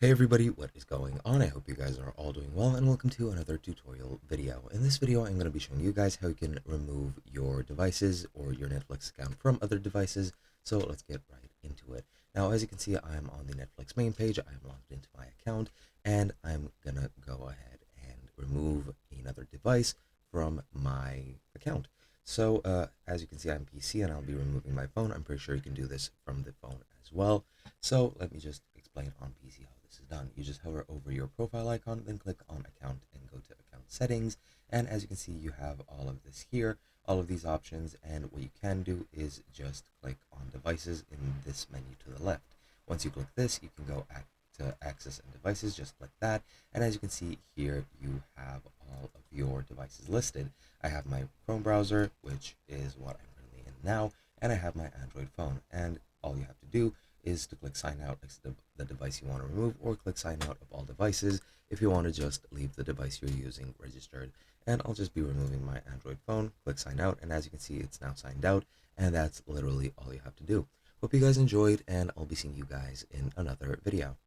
Hey everybody, what is going on? I hope you guys are all doing well and welcome to another tutorial video. In this video, I'm going to be showing you guys how you can remove your devices or your Netflix account from other devices. So let's get right into it. Now, as you can see, I am on the Netflix main page. I am logged into my account and I'm going to go ahead and remove another device from my account. So as you can see, I'm PC and I'll be removing my phone. I'm pretty sure you can do this from the phone as well. So let me just explain on PC how this is done. You just hover over your profile icon, then click on account and go to account settings. And as you can see, you have all of this here, all of these options. And what you can do is just click on devices in this menu to the left. Once you click this, you can go to access and devices, just like that. And as you can see here, you have all of your devices listed. I have my Chrome browser, which is what I'm currently in now, and I have my Android phone. And all you have to do is to click sign out next to the device you want to remove, or click sign out of all devices if you want to just leave the device you're using registered. And I'll just be removing my Android phone, click sign out, and as you can see, it's now signed out, and that's literally all you have to do. Hope you guys enjoyed, and I'll be seeing you guys in another video.